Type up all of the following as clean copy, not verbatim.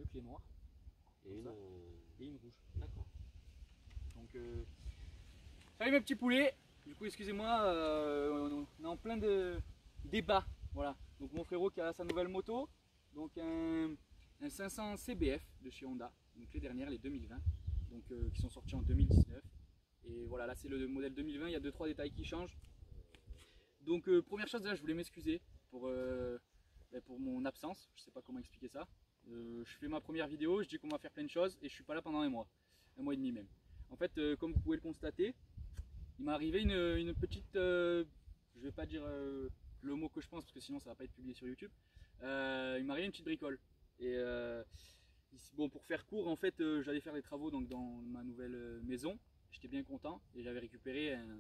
2 clés noires. Et une rouge. D'accord. Donc, salut mes petits poulets. Du coup, excusez-moi, on est en plein de débat. Voilà. Donc mon frérot qui a sa nouvelle moto, donc un 500 CBF de chez Honda. Donc les dernières, les 2020, donc qui sont sorties en 2019. Et voilà, là c'est le modèle 2020. Il y a 2-3 détails qui changent. Donc première chose, déjà, je voulais m'excuser pour mon absence. Je sais pas comment expliquer ça. Je fais ma première vidéo, je dis qu'on va faire plein de choses et je suis pas là pendant un mois et demi même. En fait, comme vous pouvez le constater, il m'est arrivé une petite, je vais pas dire le mot que je pense parce que sinon ça va pas être publié sur YouTube. Il m'est arrivé une petite bricole et bon, pour faire court, en fait, j'allais faire des travaux donc dans ma nouvelle maison. J'étais bien content et j'avais récupéré un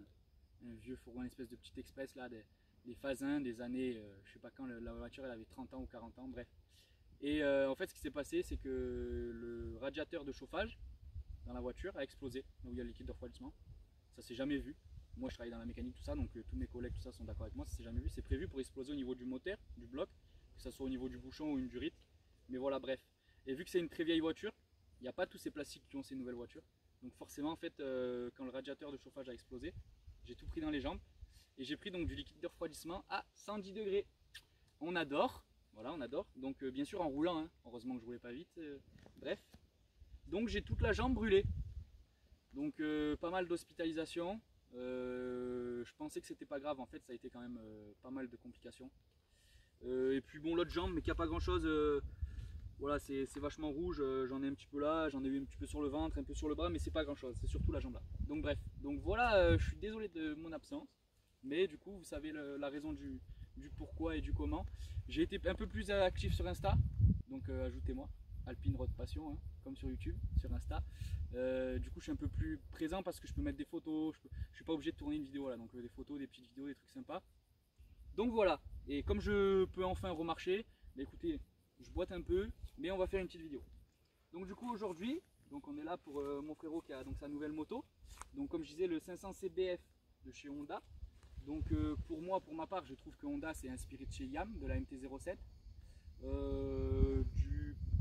vieux fourgon, une espèce de petit express là, des phases 1 des années, je sais pas quand, la voiture elle avait 30 ans ou 40 ans, bref. Et en fait, ce qui s'est passé, c'est que le radiateur de chauffage dans la voiture a explosé, là où il y a le liquide de refroidissement. Ça s'est jamais vu. Moi, je travaille dans la mécanique, tout ça, donc tous mes collègues, tout ça, sont d'accord avec moi. Ça s'est jamais vu. C'est prévu pour exploser au niveau du moteur, du bloc, que ce soit au niveau du bouchon ou une durite. Mais voilà, bref. Et vu que c'est une très vieille voiture, il n'y a pas tous ces plastiques qui ont ces nouvelles voitures. Donc forcément, en fait, quand le radiateur de chauffage a explosé, j'ai tout pris dans les jambes. Et j'ai pris donc du liquide de refroidissement à 110 degrés. On adore. Voilà, on adore. Donc bien sûr en roulant, hein. Heureusement que je roulais pas vite. Bref. Donc j'ai toute la jambe brûlée. Donc pas mal d'hospitalisation. Je pensais que c'était pas grave, en fait ça a été quand même pas mal de complications. Et puis bon, l'autre jambe, mais qui a pas grand chose. Voilà, c'est vachement rouge. J'en ai un petit peu là, j'en ai eu un petit peu sur le ventre, un peu sur le bras, mais c'est pas grand chose. C'est surtout la jambe là. Donc bref. Donc voilà, je suis désolé de mon absence. Mais du coup, vous savez la raison du pourquoi et du comment. J'ai été un peu plus actif sur Insta, donc ajoutez-moi, Alpine Road Passion, hein, comme sur YouTube, sur Insta. Du coup, je suis un peu plus présent parce que je peux mettre des photos, je suis pas obligé de tourner une vidéo là, donc des photos, des petites vidéos, des trucs sympas. Donc voilà, et comme je peux enfin remarcher, bah, écoutez, je boite un peu, mais on va faire une petite vidéo. Donc du coup aujourd'hui, donc on est là pour mon frérot qui a donc sa nouvelle moto. Donc comme je disais, le 500 CBF de chez Honda. Donc pour moi, pour ma part, je trouve que Honda s'est inspiré de chez Yam, de la MT-07,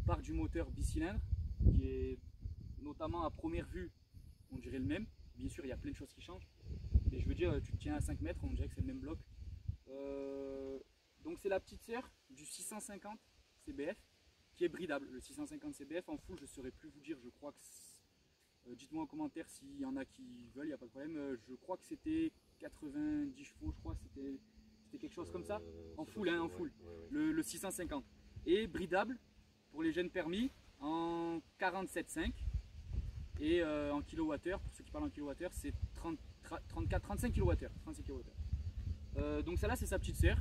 part du moteur bicylindre, qui est notamment à première vue, on dirait le même. Bien sûr, il y a plein de choses qui changent, mais je veux dire, tu te tiens à 5 mètres, on dirait que c'est le même bloc. Donc c'est la petite sœur du 650 CBF, qui est bridable. Le 650 CBF en full, je ne saurais plus vous dire, je crois que... dites-moi en commentaire s'il y en a qui veulent, il n'y a pas de problème. Je crois que c'était 90 chevaux, je crois, c'était quelque chose comme ça, en full, hein, en full, ouais. Le 650. Et bridable, pour les jeunes permis, en 47,5. Et en kilowattheure, pour ceux qui parlent en kilowattheure, c'est 35 kilowattheures. Donc celle-là, c'est sa petite sœur.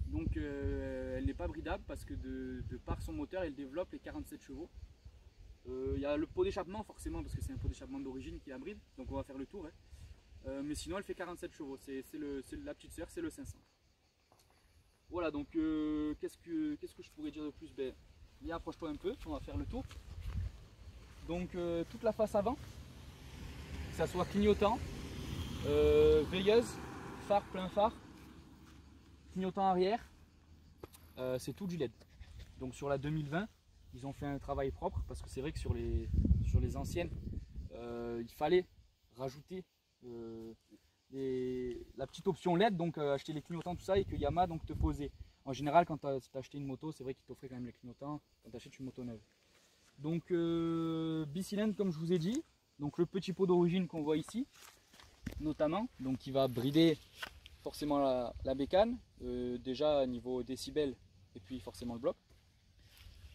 Donc elle n'est pas bridable parce que de par son moteur, elle développe les 47 chevaux. Il y a le pot d'échappement forcément parce que c'est un pot d'échappement d'origine qui la bride, donc on va faire le tour, hein. Mais sinon elle fait 47 chevaux, c'est la petite sœur, c'est le 500. Voilà, donc qu'est-ce que je pourrais dire de plus? Ben, viens, approche-toi un peu, on va faire le tour. Donc toute la face avant, que ça soit clignotant, veilleuse, phare, plein phare, clignotant arrière, c'est tout du LED. Donc sur la 2020, ils ont fait un travail propre parce que c'est vrai que sur les anciennes, il fallait rajouter la petite option LED, donc acheter les clignotants, tout ça, et que Yamaha donc te posait. En général, quand tu as acheté une moto, c'est vrai qu'ils t'offraient quand même les clignotants quand tu achètes une moto neuve. Donc bicylindre comme je vous ai dit, donc le petit pot d'origine qu'on voit ici, notamment, donc qui va brider forcément la bécane, déjà niveau décibels et puis forcément le bloc.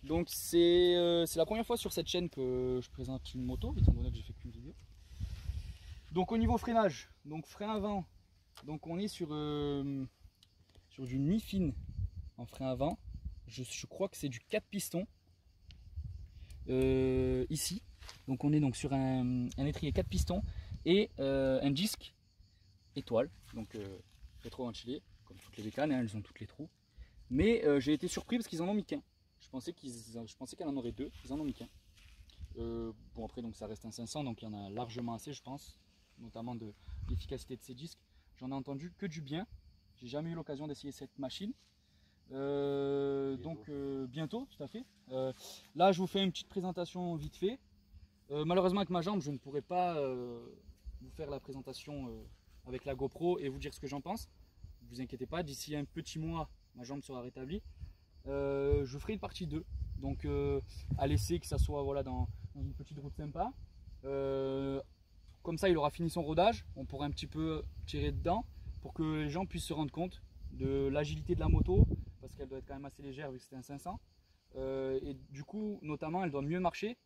Donc c'est la première fois sur cette chaîne que je présente une moto, étant donné que j'ai fait qu'une vidéo. Donc au niveau freinage, donc frein avant, donc on est sur du Nifine en frein avant. Je crois que c'est du 4 pistons ici. Donc on est donc sur un étrier 4 pistons et un disque étoile, donc rétro-ventilé, comme toutes les bécanes, hein, elles ont toutes les trous. Mais j'ai été surpris parce qu'ils en ont mis qu'un. Je pensais qu'elle en aurait deux, ils en ont mis qu'un. Bon après donc ça reste un 500, donc il y en a largement assez je pense, notamment de l'efficacité de ces disques. J'en ai entendu que du bien, j'ai jamais eu l'occasion d'essayer cette machine. Bientôt, tout à fait. Là, je vous fais une petite présentation vite fait. Malheureusement, avec ma jambe, je ne pourrai pas vous faire la présentation avec la GoPro et vous dire ce que j'en pense. Ne vous inquiétez pas, d'ici un petit mois, ma jambe sera rétablie. Je ferai une partie 2. Donc, à laisser que ça soit voilà, dans une petite route sympa. Comme ça, il aura fini son rodage. On pourra un petit peu tirer dedans pour que les gens puissent se rendre compte de l'agilité de la moto, parce qu'elle doit être quand même assez légère vu que c'était un 500. Et du coup, notamment, elle doit mieux marcher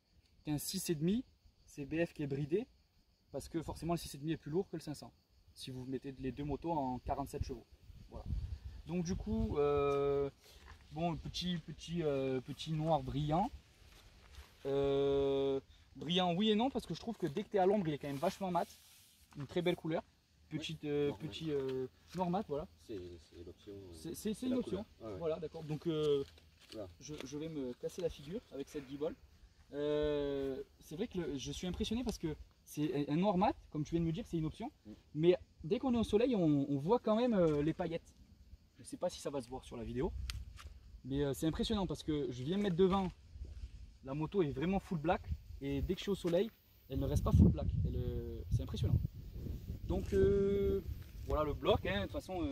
qu'un 6,5 CBF qui est bridé, parce que forcément le 6,5 est plus lourd que le 500 si vous mettez les deux motos en 47 chevaux. Voilà. Donc du coup, bon, petit noir brillant. Brillant oui et non, parce que je trouve que dès que tu es à l'ombre, il est quand même vachement mat. Une très belle couleur. Petit noir mat, voilà. C'est l'option. C'est une option. Ah ouais. Voilà, d'accord. Donc voilà. je vais me casser la figure avec cette guibole. C'est vrai que je suis impressionné parce que c'est un noir mat, comme tu viens de me dire, c'est une option. Mais dès qu'on est au soleil, on voit quand même les paillettes. Je ne sais pas si ça va se voir sur la vidéo. Mais c'est impressionnant parce que je viens me mettre devant. La moto est vraiment full black. Et dès que je suis au soleil, elle ne reste pas full black. C'est impressionnant. Donc voilà le bloc. Hein. De toute façon,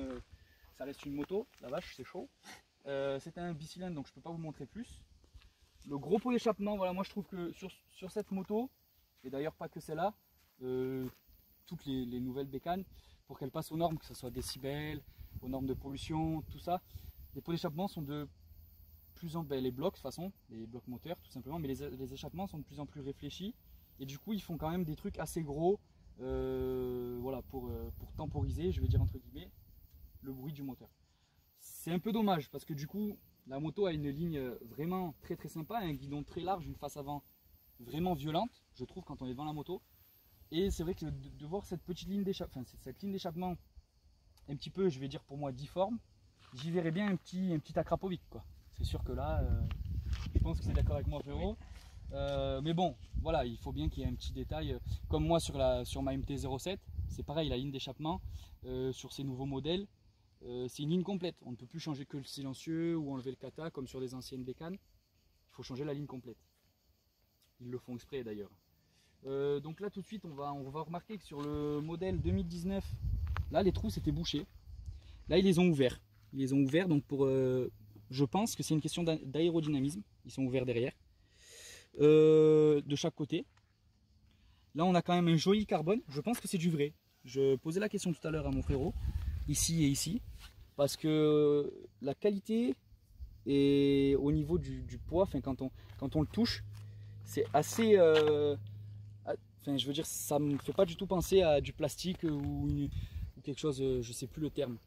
ça reste une moto. La vache, c'est chaud. C'est un bicylindre, donc je ne peux pas vous montrer plus. Le gros pot d'échappement, voilà, moi je trouve que sur cette moto, et d'ailleurs pas que celle-là, toutes les nouvelles bécanes, pour qu'elles passent aux normes, que ce soit décibels, aux normes de pollution, tout ça, les pots d'échappement sont de plus en plus, les blocs de toute façon, les blocs moteurs tout simplement, mais les échappements sont de plus en plus réfléchis, et du coup ils font quand même des trucs assez gros, voilà, pour temporiser, je vais dire entre guillemets, le bruit du moteur. C'est un peu dommage parce que du coup la moto a une ligne vraiment très très sympa, un guidon très large, une face avant vraiment violente, je trouve, quand on est devant la moto. Et c'est vrai que de voir cette petite ligne d'échappement, enfin, cette ligne d'échappement un petit peu, je vais dire pour moi difforme, j'y verrais bien un petit Akrapovic, quoi. C'est sûr que là, je pense que c'est d'accord avec moi, frérot. Mais bon, voilà, il faut bien qu'il y ait un petit détail. Comme moi sur ma MT-07, c'est pareil, la ligne d'échappement sur ces nouveaux modèles. C'est une ligne complète, on ne peut plus changer que le silencieux ou enlever le kata comme sur les anciennes bécanes. Il faut changer la ligne complète. Ils le font exprès d'ailleurs. Donc là tout de suite on va remarquer que sur le modèle 2019, là les trous s'étaient bouchés. Là ils les ont ouverts. Ils les ont ouverts donc pour... je pense que c'est une question d'aérodynamisme. Ils sont ouverts derrière. De chaque côté. Là on a quand même un joli carbone. Je pense que c'est du vrai. Je posais la question tout à l'heure à mon frérot. Ici et ici. Parce que la qualité et au niveau du poids, enfin, quand on le touche, c'est assez... enfin, je veux dire, ça me fait pas du tout penser à du plastique ou quelque chose, je sais plus le terme.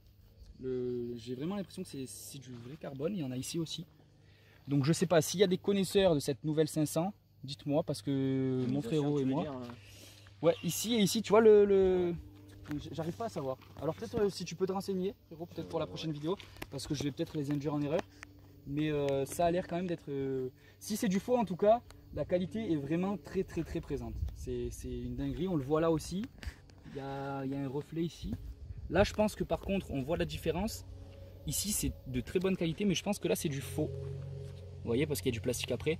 J'ai vraiment l'impression que c'est du vrai carbone, il y en a ici aussi. Donc je sais pas, s'il y a des connaisseurs de cette nouvelle 500, dites-moi, parce que mon frérot et moi... Ouais, ici et ici, tu vois j'arrive pas à savoir. Alors peut-être si tu peux te renseigner, frérot, peut-être pour la prochaine vidéo, parce que je vais peut-être les induire en erreur. Mais ça a l'air quand même d'être... si c'est du faux en tout cas, la qualité est vraiment très très très présente. C'est une dinguerie, on le voit là aussi. Il y a un reflet ici. Là je pense que par contre on voit la différence. Ici c'est de très bonne qualité, mais je pense que là c'est du faux. Vous voyez, parce qu'il y a du plastique après.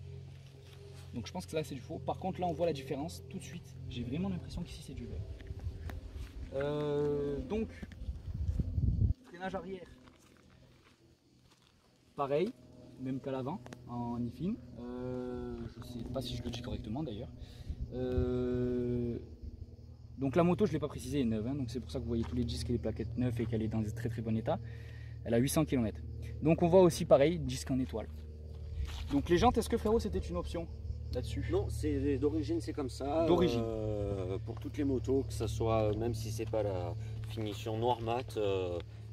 Donc je pense que là c'est du faux. Par contre là on voit la différence tout de suite. J'ai vraiment l'impression qu'ici c'est du vrai. Donc, freinage arrière, pareil, même qu'à l'avant, en IFIN. Je sais pas si je le dis correctement d'ailleurs. Donc la moto, je ne l'ai pas précisé, est neuve, hein, donc c'est pour ça que vous voyez tous les disques et les plaquettes neuves et qu'elle est dans un très très bon état. Elle a 800 km. Donc on voit aussi pareil, disque en étoile. Donc les jantes, est-ce que frérot c'était une option là-dessus? Non, c'est d'origine, c'est comme ça. D'origine. Pour toutes les motos, que ce soit, même si c'est pas la finition noir mat,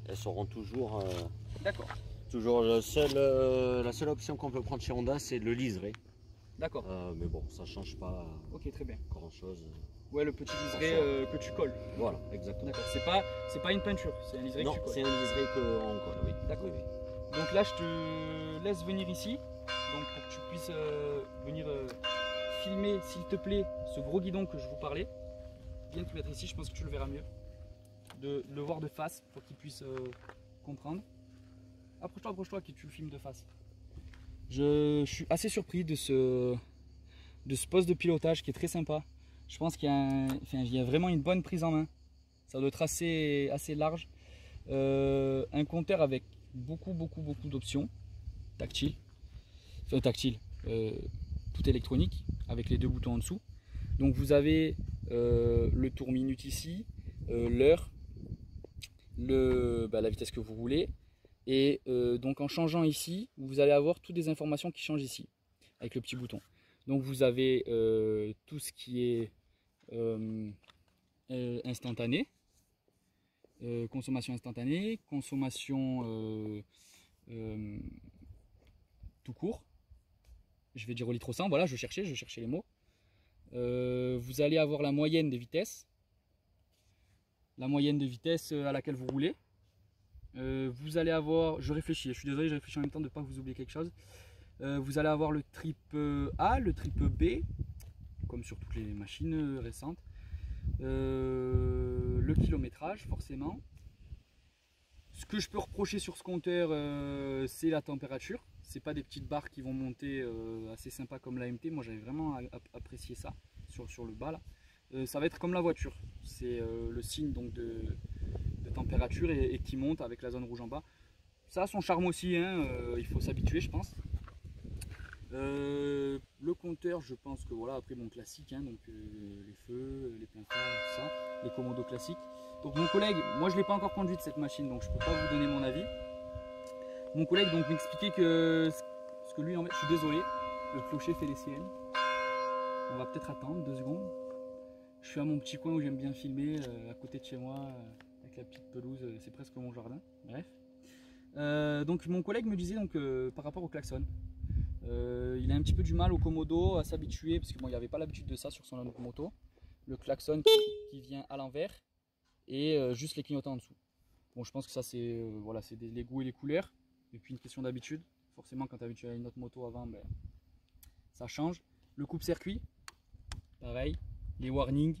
elles seront toujours. D'accord. Toujours la seule option qu'on peut prendre chez Honda, c'est le liseré. D'accord. Mais bon, ça change pas. Ok, très bien. Grand chose. Ouais, le petit liseré que tu colles. Voilà, exactement. D'accord. C'est pas une peinture, c'est un liseré que tu colles. Non, c'est un liseré qu'on colle, oui. D'accord. Oui, oui. Donc là, je te laisse venir ici, donc pour que tu puisses venir filmer, s'il te plaît, ce gros guidon que je vous parlais. Viens te mettre ici, je pense que tu le verras mieux. De le voir de face pour qu'il puisse comprendre. approche-toi, qui tu le filmes de face. Je suis assez surpris de ce poste de pilotage qui est très sympa. Je pense qu'il y a vraiment une bonne prise en main. Ça doit être assez large. Un compteur avec beaucoup d'options tactiles. Enfin tactile, tout électronique avec les deux boutons en dessous. Donc vous avez le tour minute ici, l'heure, la vitesse que vous voulez. Et donc en changeant ici, vous allez avoir toutes les informations qui changent ici avec le petit bouton. Donc vous avez tout ce qui est instantané, consommation instantanée, consommation tout court. Je vais dire au litre au 100, voilà, je cherchais les mots. Vous allez avoir la moyenne des vitesses. La moyenne de vitesse à laquelle vous roulez. Vous allez avoir, je réfléchis, je suis désolé, je réfléchis en même temps de ne pas vous oublier quelque chose. Vous allez avoir le trip A, le trip B, comme sur toutes les machines récentes. Le kilométrage, forcément. Ce que je peux reprocher sur ce compteur, c'est la température. C'est pas des petites barres qui vont monter assez sympa comme l'AMT. Moi j'avais vraiment apprécié ça sur le bas là. Ça va être comme la voiture. C'est le signe donc de température et qui monte avec la zone rouge en bas. Ça a son charme aussi, hein, il faut s'habituer je pense. Le compteur, je pense que voilà, après mon classique, hein, donc les feux, les pleins phares, tout ça, les commandos classiques. Donc mon collègue, moi je l'ai pas encore conduite cette machine, donc je peux pas vous donner mon avis. Mon collègue donc m'expliquait que ce que lui en fait, je suis désolé, le clocher fait les siennes. On va peut-être attendre 2 secondes. Je suis à mon petit coin où j'aime bien filmer, à côté de chez moi, avec la petite pelouse, c'est presque mon jardin. Bref. Donc mon collègue me disait donc par rapport au klaxon. Il a un petit peu du mal au Komodo à s'habituer parce que bon, il n'avait pas l'habitude de ça sur son autre moto. Le klaxon qui vient à l'envers et juste les clignotants en dessous. Bon, je pense que ça c'est voilà, c'est les goûts et les couleurs et puis une question d'habitude. Forcément, quand tu es habitué à une autre moto avant, ben, ça change. Le coupe-circuit, pareil. Les warnings,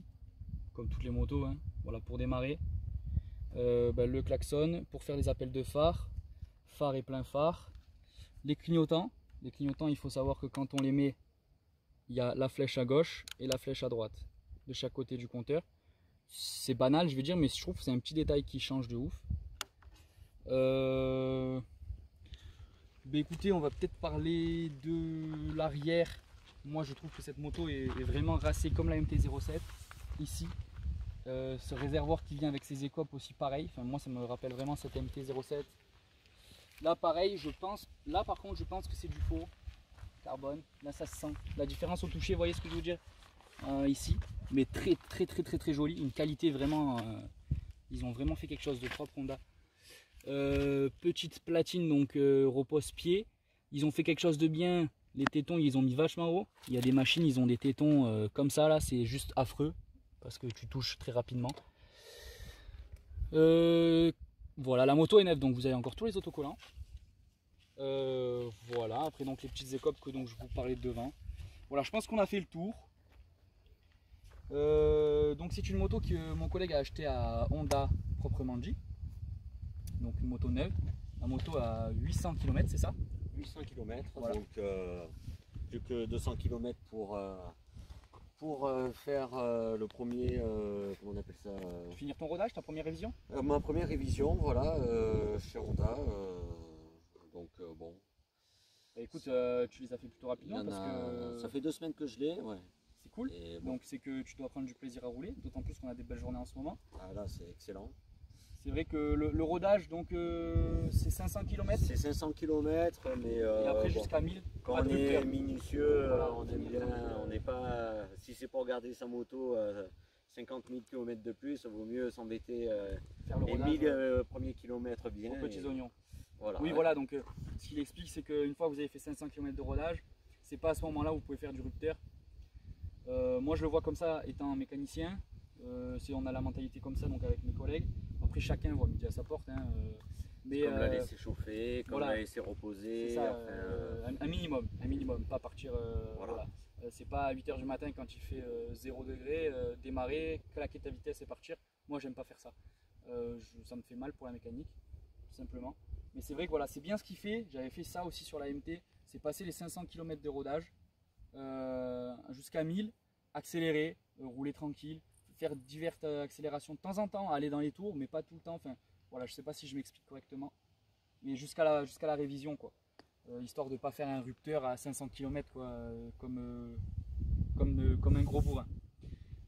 comme toutes les motos, hein, voilà, pour démarrer. Ben, le klaxon pour faire les appels de phare, phare et plein phare. Les clignotants. Les clignotants, il faut savoir que quand on les met, il y a la flèche à gauche et la flèche à droite de chaque côté du compteur. C'est banal, je vais dire, mais je trouve que c'est un petit détail qui change de ouf. Ben écoutez, on va peut-être parler de l'arrière. Moi, je trouve que cette moto est vraiment racée comme la MT-07 ici. Ce réservoir qui vient avec ses écopes aussi, pareil. Enfin, moi, ça me rappelle vraiment cette MT-07. Là pareil, je pense, là par contre je pense que c'est du faux carbone, là ça se sent. La différence au toucher, vous voyez ce que je veux dire ici, mais très joli, une qualité vraiment, ils ont vraiment fait quelque chose de propre Honda. Petite platine donc repose-pied, ils ont fait quelque chose de bien, les tétons ils ont mis vachement haut. Il y a des machines, ils ont des tétons comme ça là, c'est juste affreux, parce que tu touches très rapidement. Voilà, la moto est neuve, donc vous avez encore tous les autocollants. Voilà, après donc les petites écopes que donc je vous parlais de devant. Voilà, je pense qu'on a fait le tour. Donc c'est une moto que mon collègue a acheté à Honda proprement dit. Donc une moto neuve. La moto a 800 km, c'est ça? 800 km, voilà. Donc plus que 200 km pour faire le premier, comment on appelle ça, finir ton rodage, ta première révision? ma première révision, voilà, chez Honda. Donc bon. Bah, écoute, tu les as fait plutôt rapidement parce que ça fait 2 semaines que je l'ai, ouais. C'est cool. Et bon. Donc c'est que tu dois prendre du plaisir à rouler, d'autant plus qu'on a des belles journées en ce moment. Ah, là c'est excellent. C'est vrai que le rodage, donc c'est 500 km. C'est 500 km, mais et après jusqu'à 1000. Quand on est minutieux, voilà, on aime bien, on n'est pas, si c'est pour garder sa moto 50 000 km de plus, ça vaut mieux s'embêter faire le les rodage, 1000 premiers kilomètres bien. Aux petits oignons. Voilà, oui, ouais. Voilà, donc ce qu'il explique, c'est qu'une fois que vous avez fait 500 km de rodage, c'est pas à ce moment-là où vous pouvez faire du rupteur. Moi je le vois comme ça étant mécanicien, on a la mentalité comme ça donc avec mes collègues. Après chacun voit midi à sa porte. Hein, mais comme la laisser chauffer, comme voilà, la laisser reposer. Ça, enfin, un minimum, pas partir. Voilà. C'est pas à 8 h du matin quand il fait 0 degré, démarrer, claquer ta vitesse et partir. Moi j'aime pas faire ça. Ça me fait mal pour la mécanique, tout simplement. Mais c'est vrai que voilà, c'est bien ce qu'il fait. J'avais fait ça aussi sur la MT. C'est passer les 500 km de rodage jusqu'à 1000, accélérer, rouler tranquille, faire diverses accélérations de temps en temps, aller dans les tours, mais pas tout le temps. Enfin, voilà, je sais pas si je m'explique correctement, mais jusqu'à la révision, quoi. Histoire de ne pas faire un rupteur à 500 km, quoi, comme un gros bourrin.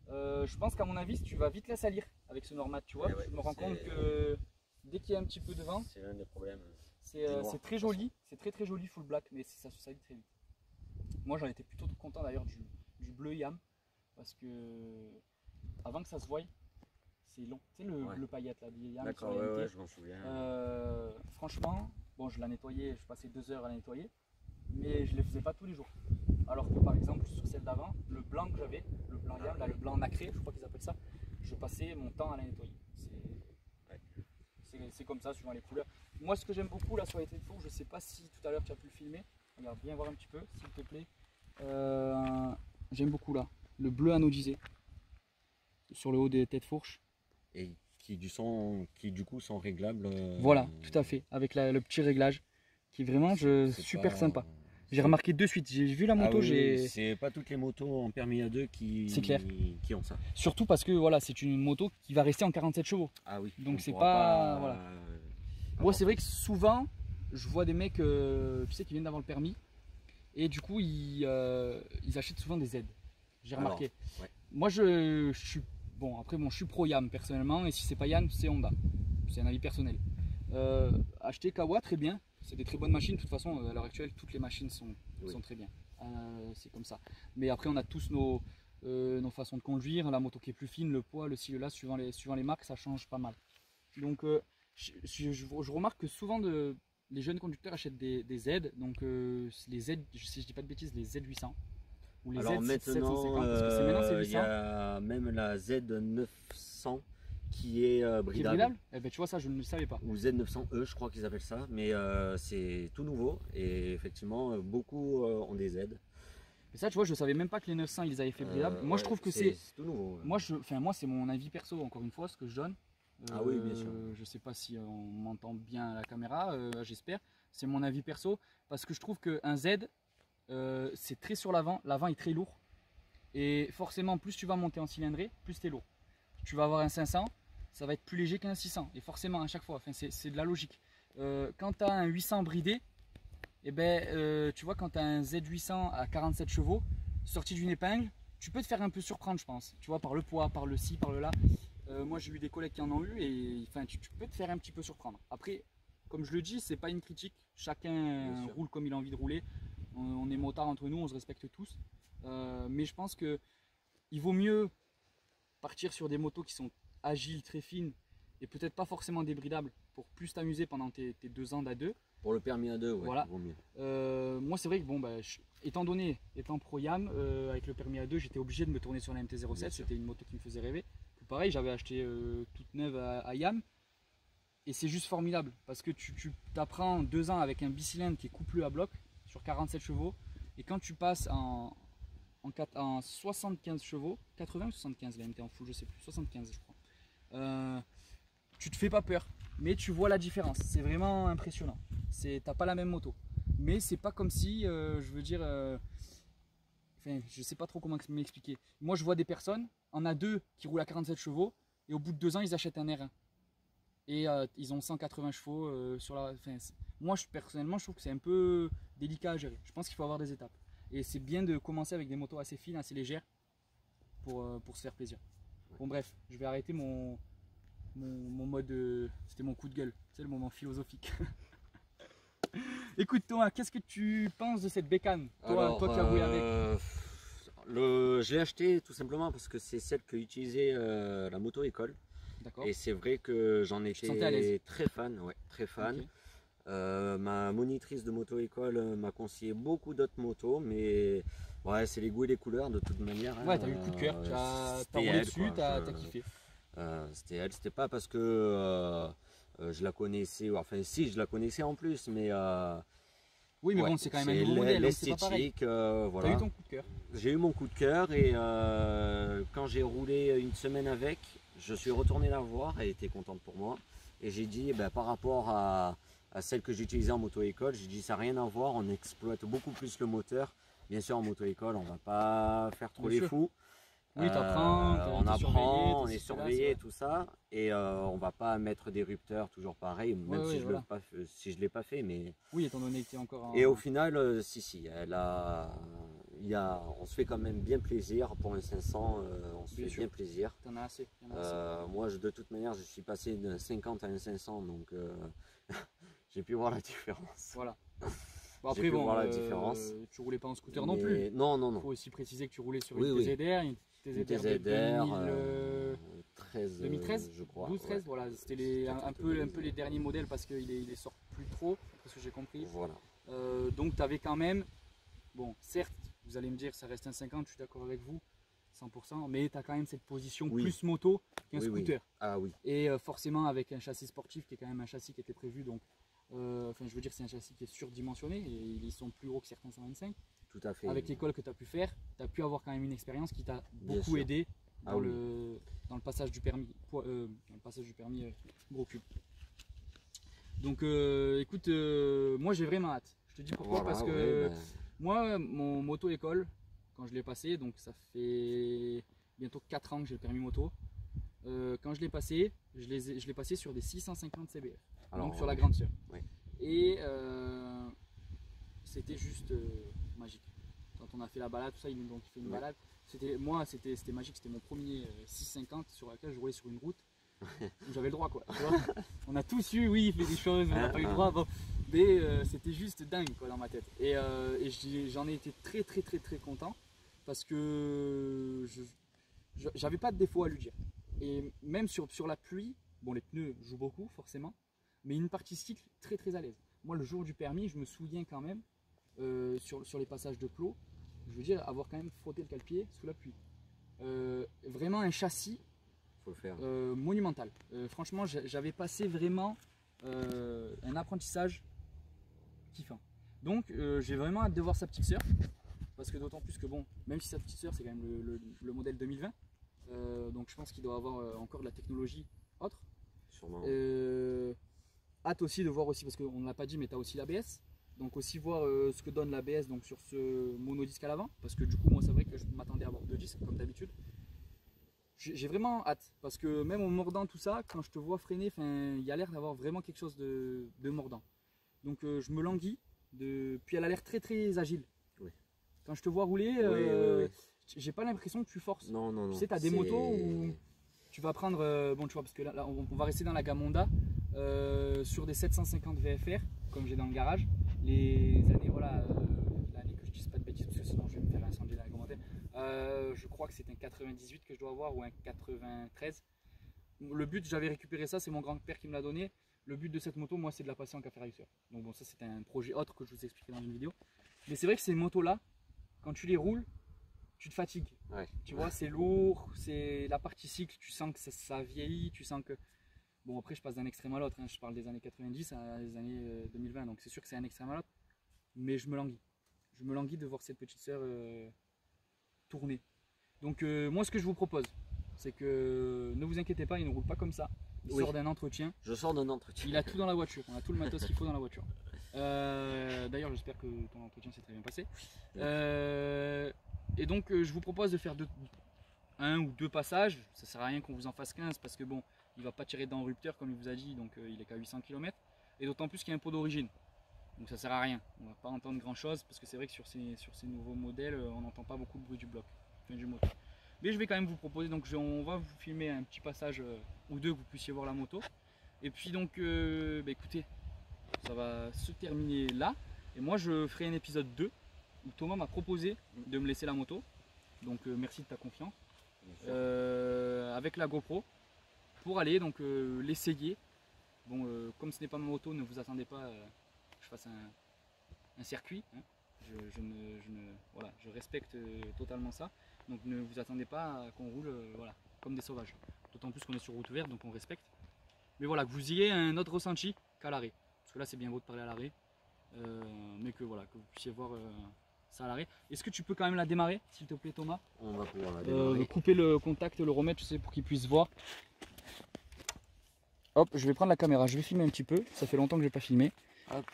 Je pense qu'à mon avis, tu vas vite la salir avec ce Normat, tu vois. Je me rends compte que dès qu'il y a un petit peu de vent, c'est l'un des problèmes. C'est très joli, c'est très joli full black, mais ça se salit très vite. Moi j'en étais plutôt content d'ailleurs du bleu Yam, parce que avant que ça se voie, c'est long. Tu sais le paillette là, Yam. D'accord, ouais, je m'en souviens. Franchement, bon, je la nettoyais, je passais 2 heures à la nettoyer, mais je ne les faisais pas tous les jours. Alors que par exemple sur celle d'avant, le blanc que j'avais, le blanc Yam, là, le blanc nacré, je crois qu'ils appellent ça, je passais mon temps à la nettoyer. C'est comme ça suivant les couleurs. Moi ce que j'aime beaucoup là sur les têtes de fourche, je sais pas si tout à l'heure tu as pu le filmer, regarde, viens voir un petit peu s'il te plaît. J'aime beaucoup là, le bleu anodisé sur le haut des têtes fourches. Et qui du coup sont réglables. Voilà, tout à fait, avec le petit réglage qui est vraiment super sympa. J'ai remarqué de suite, j'ai vu la moto, c'est pas toutes les motos en permis A2 qui ont ça. Surtout parce que voilà, c'est une moto qui va rester en 47 chevaux. Ah oui. Donc c'est pas voilà. Moi c'est vrai que souvent je vois des mecs tu sais qui viennent d'avoir le permis et du coup ils achètent souvent des aides. J'ai remarqué. Alors, ouais. Moi je suis bon, après bon, je suis pro Yam personnellement, et si c'est pas Yam, c'est Honda. C'est un avis personnel. Acheter Kawa, très bien. C'est des très bonnes machines. De toute façon, à l'heure actuelle, toutes les machines sont très bien. C'est comme ça. Mais après, on a tous nos façons de conduire. La moto qui est plus fine, le poids, le ci, le là, suivant les marques, ça change pas mal. Donc, je remarque que souvent, les jeunes conducteurs achètent des aides. Donc, les Z, si je dis pas de bêtises, les Z800. Ou les Alors maintenant, il y a même la Z900 qui est bridable. Eh ben, tu vois, ça je ne le savais pas. Ou Z900E, je crois qu'ils appellent ça, mais c'est tout nouveau et effectivement beaucoup ont des aides. Et ça, tu vois, je savais même pas que les 900 ils avaient fait bridable. Moi, je trouve que c'est tout nouveau. Moi, c'est mon avis perso, encore une fois, ce que je donne. Ah oui, bien sûr. Je sais pas si on m'entend bien à la caméra, j'espère. C'est mon avis perso parce que je trouve qu'un Z, c'est très sur l'avant. L'avant est très lourd. Et forcément, plus tu vas monter en cylindrée, plus tu es lourd. Tu vas avoir un 500, ça va être plus léger qu'un 600. Et forcément, à chaque fois, enfin, c'est de la logique. Quand tu as un 800 bridé, eh ben, tu vois, quand tu as un Z800 à 47 chevaux, sorti d'une épingle, tu peux te faire un peu surprendre, je pense. Tu vois, par le poids, par le ci, par le là. Moi, j'ai eu des collègues qui en ont eu et enfin, tu peux te faire un petit peu surprendre. Après, comme je le dis, c'est pas une critique. Chacun roule comme il a envie de rouler. On est motards entre nous, on se respecte tous. Mais je pense que il vaut mieux partir sur des motos qui sont agiles, très fines et peut-être pas forcément débridables pour plus t'amuser pendant tes 2 ans d'A2. Pour le permis A2, ouais, voilà. Vaut mieux. Moi c'est vrai que bon, bah, étant pro Yam, avec le permis A2, j'étais obligé de me tourner sur la MT-07, c'était une moto qui me faisait rêver. Tout pareil, j'avais acheté toute neuve à Yam et c'est juste formidable parce que tu t'apprends 2 ans avec un bicylindre qui est couplé à bloc sur 47 chevaux et quand tu passes en 75 chevaux, 80 ou 75 la MT en full, je sais plus, 75 je crois. Tu te fais pas peur, mais tu vois la différence. C'est vraiment impressionnant. T'as pas la même moto, mais c'est pas comme si, je veux dire, enfin, je sais pas trop comment m'expliquer. Moi, je vois des personnes en A2 qui roulent à 47 chevaux et au bout de 2 ans, ils achètent un R1 et ils ont 180 chevaux sur la. Enfin, moi, personnellement, je trouve que c'est un peu délicat à gérer. Je pense qu'il faut avoir des étapes. Et c'est bien de commencer avec des motos assez fines, assez légères pour se faire plaisir. Bon bref, je vais arrêter mon mode, c'était mon coup de gueule, c'est le moment philosophique. Écoute Thomas, qu'est-ce que tu penses de cette bécane, toi qui as roulé avec? Je l'ai acheté tout simplement parce que c'est celle que utilisait la moto école. Et c'est vrai que j'en étais très fan, très fan. Okay. Ma monitrice de moto-école m'a conseillé beaucoup d'autres motos, mais ouais, c'est les goûts et les couleurs de toute manière. Ouais, t'as eu le coup de cœur, t'as roulé dessus, t'as kiffé. C'était elle, c'était pas parce que je la connaissais, enfin si, je la connaissais en plus, mais... oui, mais bon, c'est quand même un nouveau modèle, l'esthétique, voilà. T'as eu ton coup de cœur? J'ai eu mon coup de cœur et quand j'ai roulé une semaine avec, je suis retourné la voir, elle était contente pour moi. Et j'ai dit, par rapport à à celle que j'utilisais en moto-école. J'ai dit ça n'a rien à voir, on exploite beaucoup plus le moteur. Bien sûr en moto-école on ne va pas faire trop les fous. Oui, t'apprends, on apprend, on est surveillé, tout ça, et on va pas mettre des rupteurs toujours pareil, même si je ne l'ai pas fait. Mais... Oui, étant donné que tu es encore en... Et au final, si, on se fait quand même bien plaisir pour un 500, on se fait bien plaisir. T'en as assez. Moi, de toute manière, je suis passé d'un 50 à un 500, donc j'ai pu voir la différence. Voilà. Bon, après, la différence. Tu roulais pas en scooter non plus. Non, non, non. Il faut aussi préciser que tu roulais sur une TZR. Une TZR 2013, je crois. 12-13, voilà. C'était un peu les derniers modèles parce qu'il sort plus trop, parce que j'ai compris. Voilà. Donc tu avais quand même, bon, certes, vous allez me dire ça reste un 50, je suis d'accord avec vous, 100%, mais tu as quand même cette position plus moto qu'un scooter. Ah oui. Et forcément avec un châssis sportif qui est quand même un châssis qui était prévu, donc je veux dire c'est un châssis qui est surdimensionné et ils sont plus gros que certains 125. Tout à fait. Avec l'école que tu as pu faire, tu as pu avoir quand même une expérience qui t'a beaucoup aidé dans, le passage du permis, gros cube. Donc écoute, moi j'ai vraiment hâte. Je te dis pourquoi, parce que moi, mon moto école, quand je l'ai passé, donc ça fait bientôt 4 ans que j'ai le permis moto. Quand je l'ai passé, je l'ai passé sur des 650 CBR, donc sur la grande sœur. Et c'était juste magique. Quand on a fait la balade, tout ça, ils nous ont fait une balade. C'était magique, c'était mon premier 650 sur laquelle je roulais sur une route où j'avais le droit, quoi. Tu vois, on a tous eu, oui, il fait des choses, on n'a pas eu le droit, bon, mais c'était juste dingue, quoi, dans ma tête. Et j'en ai été très content parce que j'avais pas de défaut à lui dire. Et même sur la pluie, bon, les pneus jouent beaucoup forcément, mais une partie cycle très à l'aise. Moi, le jour du permis, je me souviens quand même sur les passages de plots, je veux dire, avoir quand même frotté le cale-pied sous la pluie. Vraiment un châssis monumental. Franchement, j'avais passé vraiment un apprentissage kiffant. Donc, j'ai vraiment hâte de voir sa petite sœur, parce que d'autant plus que, bon, même si sa petite sœur, c'est quand même le modèle 2020, donc je pense qu'il doit avoir encore de la technologie autre. Sûrement. Hâte aussi de voir aussi, parce qu'on ne l'a pas dit, mais tu as aussi l'ABS. Donc aussi voir ce que donne l'ABS donc sur ce monodisque à l'avant, parce que du coup moi c'est vrai que je m'attendais à avoir 2 disques comme d'habitude. J'ai vraiment hâte, parce que même en mordant tout ça, quand je te vois freiner, il y a l'air d'avoir vraiment quelque chose de mordant. Donc je me languis, puis elle a l'air très agile. Oui. Quand je te vois rouler, j'ai pas l'impression que tu forces. Non. Tu sais, tu as des motos où tu vas prendre, bon tu vois, parce que là on va rester dans la gamme Honda, sur des 750 VFR, comme j'ai dans le garage. Les années, voilà, l'année que je dise pas de bêtises, parce que sinon je vais me faire incendier dans les commentaires. Je crois que c'est un 98 que je dois avoir ou un 93. Le but, j'avais récupéré ça, c'est mon grand-père qui me l'a donné. Le but de cette moto, moi, c'est de la passer en café racer. Donc bon, ça c'est un projet autre que je vous expliquerai dans une vidéo. Mais c'est vrai que ces motos-là, quand tu les roules, tu te fatigues. Tu vois, c'est lourd, c'est la partie cycle, tu sens que ça vieillit, tu sens que... Bon, après je passe d'un extrême à l'autre, hein. Je parle des années 90 à les années 2020, donc c'est sûr que c'est un extrême à l'autre, mais je me languis. Je me languis de voir cette petite sœur tourner. Donc moi ce que je vous propose, c'est que ne vous inquiétez pas, il ne roule pas comme ça. Il sort d'un entretien. Je sors d'un entretien. Il a tout dans la voiture, on a tout le matos qu'il faut dans la voiture. D'ailleurs j'espère que ton entretien s'est très bien passé. Et donc je vous propose de faire 1 ou 2 passages. Ça sert à rien qu'on vous en fasse 15 parce que bon, il va pas tirer dans le rupteur comme il vous a dit, donc il est qu'à 800 km. Et d'autant plus qu'il y a un pot d'origine. Donc ça sert à rien. On va pas entendre grand chose parce que c'est vrai que sur ces nouveaux modèles, on n'entend pas beaucoup le bruit du bloc, du moteur. Mais je vais quand même vous proposer, donc on va vous filmer un petit passage ou 2 que vous puissiez voir la moto. Et puis donc écoutez, ça va se terminer là. Et moi je ferai un épisode 2 où Thomas m'a proposé de me laisser la moto. Donc merci de ta confiance. Avec la GoPro. Pour aller donc l'essayer. Bon, comme ce n'est pas ma moto, ne vous attendez pas que je fasse un circuit. Hein. Voilà, je respecte totalement ça. Donc ne vous attendez pas à qu'on roule voilà, comme des sauvages. D'autant plus qu'on est sur route verte, donc on respecte. Mais voilà, que vous ayez un autre ressenti qu'à l'arrêt. Parce que là c'est bien beau de parler à l'arrêt. Mais que voilà, que vous puissiez voir ça à l'arrêt. Est-ce que tu peux quand même la démarrer, s'il te plaît Thomas? On va pouvoir la démarrer. Couper le contact, le remettre, tu sais, pour qu'il puisse voir. Hop, je vais prendre la caméra, je vais filmer un petit peu, ça fait longtemps que je n'ai pas filmé. Hop.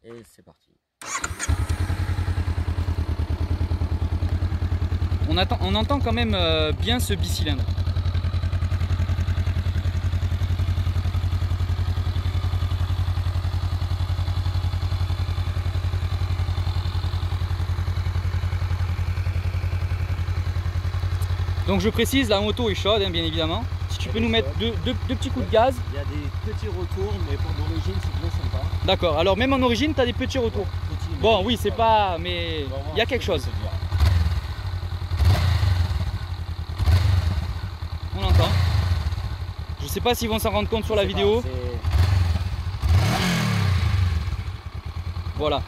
Et c'est parti. On entend quand même bien ce bicylindre. Donc je précise, la moto est chaude, hein, bien évidemment. Si tu peux nous mettre deux petits coups de gaz. Il y a des petits retours, mais pour l'origine c'est bien sympa. D'accord, alors même en origine tu as des petits retours. Ouais, petit, bon oui, c'est pas... mais il y a quelque chose. On entend. Je sais pas s'ils vont s'en rendre compte sur la vidéo. Voilà.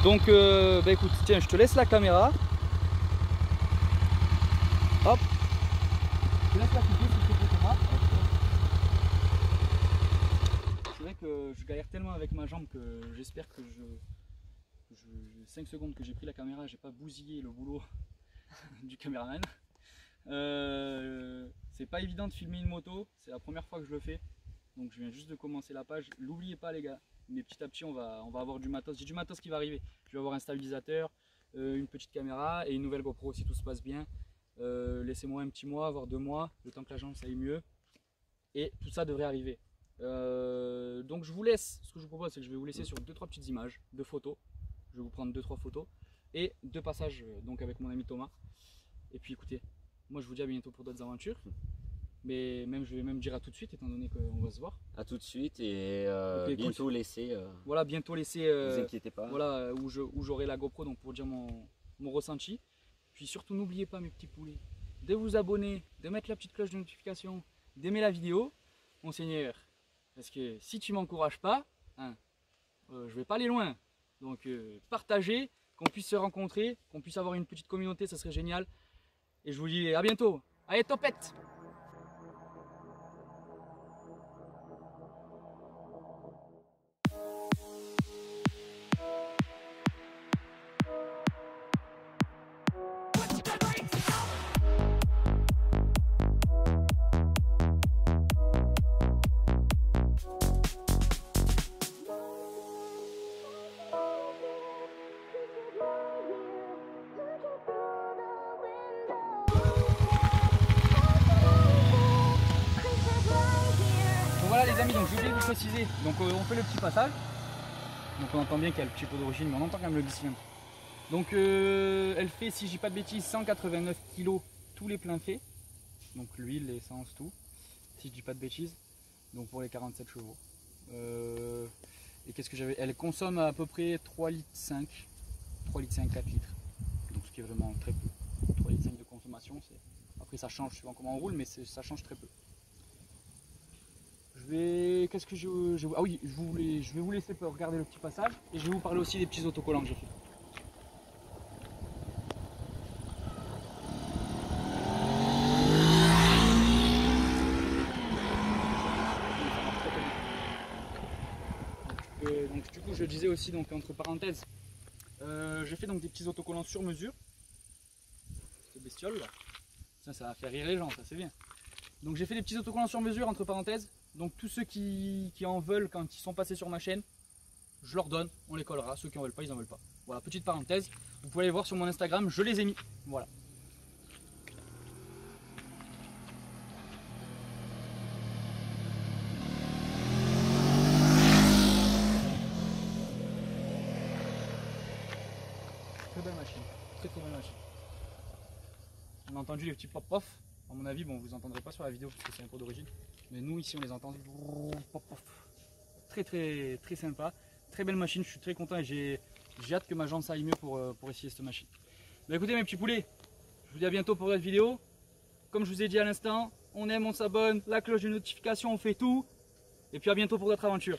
Donc bah écoute, tiens, je te laisse la caméra. Hop. Je te laisse la couper si tu peux, Thomas. C'est vrai que je galère tellement avec ma jambe que j'espère que 5 secondes que j'ai pris la caméra, j'ai pas bousillé le boulot du caméraman. C'est pas évident de filmer une moto, c'est la première fois que je le fais. Donc je viens juste de commencer la page. N'oubliez pas les gars, mais petit à petit on va avoir du matos. J'ai du matos qui va arriver. Je vais avoir un stabilisateur, une petite caméra et une nouvelle GoPro si tout se passe bien. Laissez-moi un petit mois, voire 2 mois, le temps que la jambe ça aille mieux. Et tout ça devrait arriver. Donc je vous laisse, ce que je vous propose c'est que je vais vous laisser sur 2-3 petites images, 2 photos. Je vais vous prendre 2-3 photos et 2 passages donc avec mon ami Thomas. Et puis écoutez, moi je vous dis à bientôt pour d'autres aventures. Mais je vais même dire à tout de suite étant donné qu'on va se voir. À tout de suite et bientôt laisser. Voilà, bientôt laisser. Vous inquiétez pas. Voilà, où j'aurai la GoPro donc pour dire mon ressenti. Puis surtout n'oubliez pas mes petits poulets, de vous abonner, de mettre la petite cloche de notification, d'aimer la vidéo, mon Seigneur. Parce que si tu m'encourages pas, hein, je vais pas aller loin. Donc partagez, qu'on puisse se rencontrer, qu'on puisse avoir une petite communauté, ça serait génial. Et je vous dis à bientôt. Allez, topette! Voilà les amis, donc j'ai oublié de vous préciser, donc on fait le petit passage, donc on entend bien qu'il y a le petit pot d'origine, mais on entend quand même le bicylindre. Donc elle fait, si je dis pas de bêtises, 189 kg tous les pleins faits, donc l'huile, l'essence, tout, si je dis pas de bêtises, donc pour les 47 chevaux. Et qu'est-ce que j'avais, elle consomme à peu près 3,5 litres, 4 litres, donc ce qui est vraiment très peu, 3,5 litres de consommation, après ça change suivant comment on roule, mais ça change très peu. Qu'est-ce que ah oui, je vais vous laisser regarder le petit passage et je vais vous parler aussi des petits autocollants que j'ai fait. Donc du coup je disais aussi donc entre parenthèses, j'ai fait donc des petits autocollants sur mesure. Cette bestiole là, ça va faire rire les gens, ça c'est bien. Donc j'ai fait des petits autocollants sur mesure entre parenthèses. Donc tous ceux qui en veulent quand ils sont passés sur ma chaîne, je leur donne, on les collera. Ceux qui en veulent pas, ils en veulent pas. Voilà, petite parenthèse. Vous pouvez aller voir sur mon Instagram, je les ai mis. Voilà. Très belle machine, très belle machine. On a entendu les petits pop-pof. À mon avis, bon, vous entendrez pas sur la vidéo parce que c'est un peu d'origine. Mais nous ici on les entend. Très sympa. Très belle machine, je suis très content et j'ai hâte que ma jambe ça aille mieux pour essayer cette machine. Mais écoutez mes petits poulets, je vous dis à bientôt pour d'autres vidéos. Comme je vous ai dit à l'instant, on aime, on s'abonne, la cloche de notification, on fait tout. Et puis à bientôt pour d'autres aventures.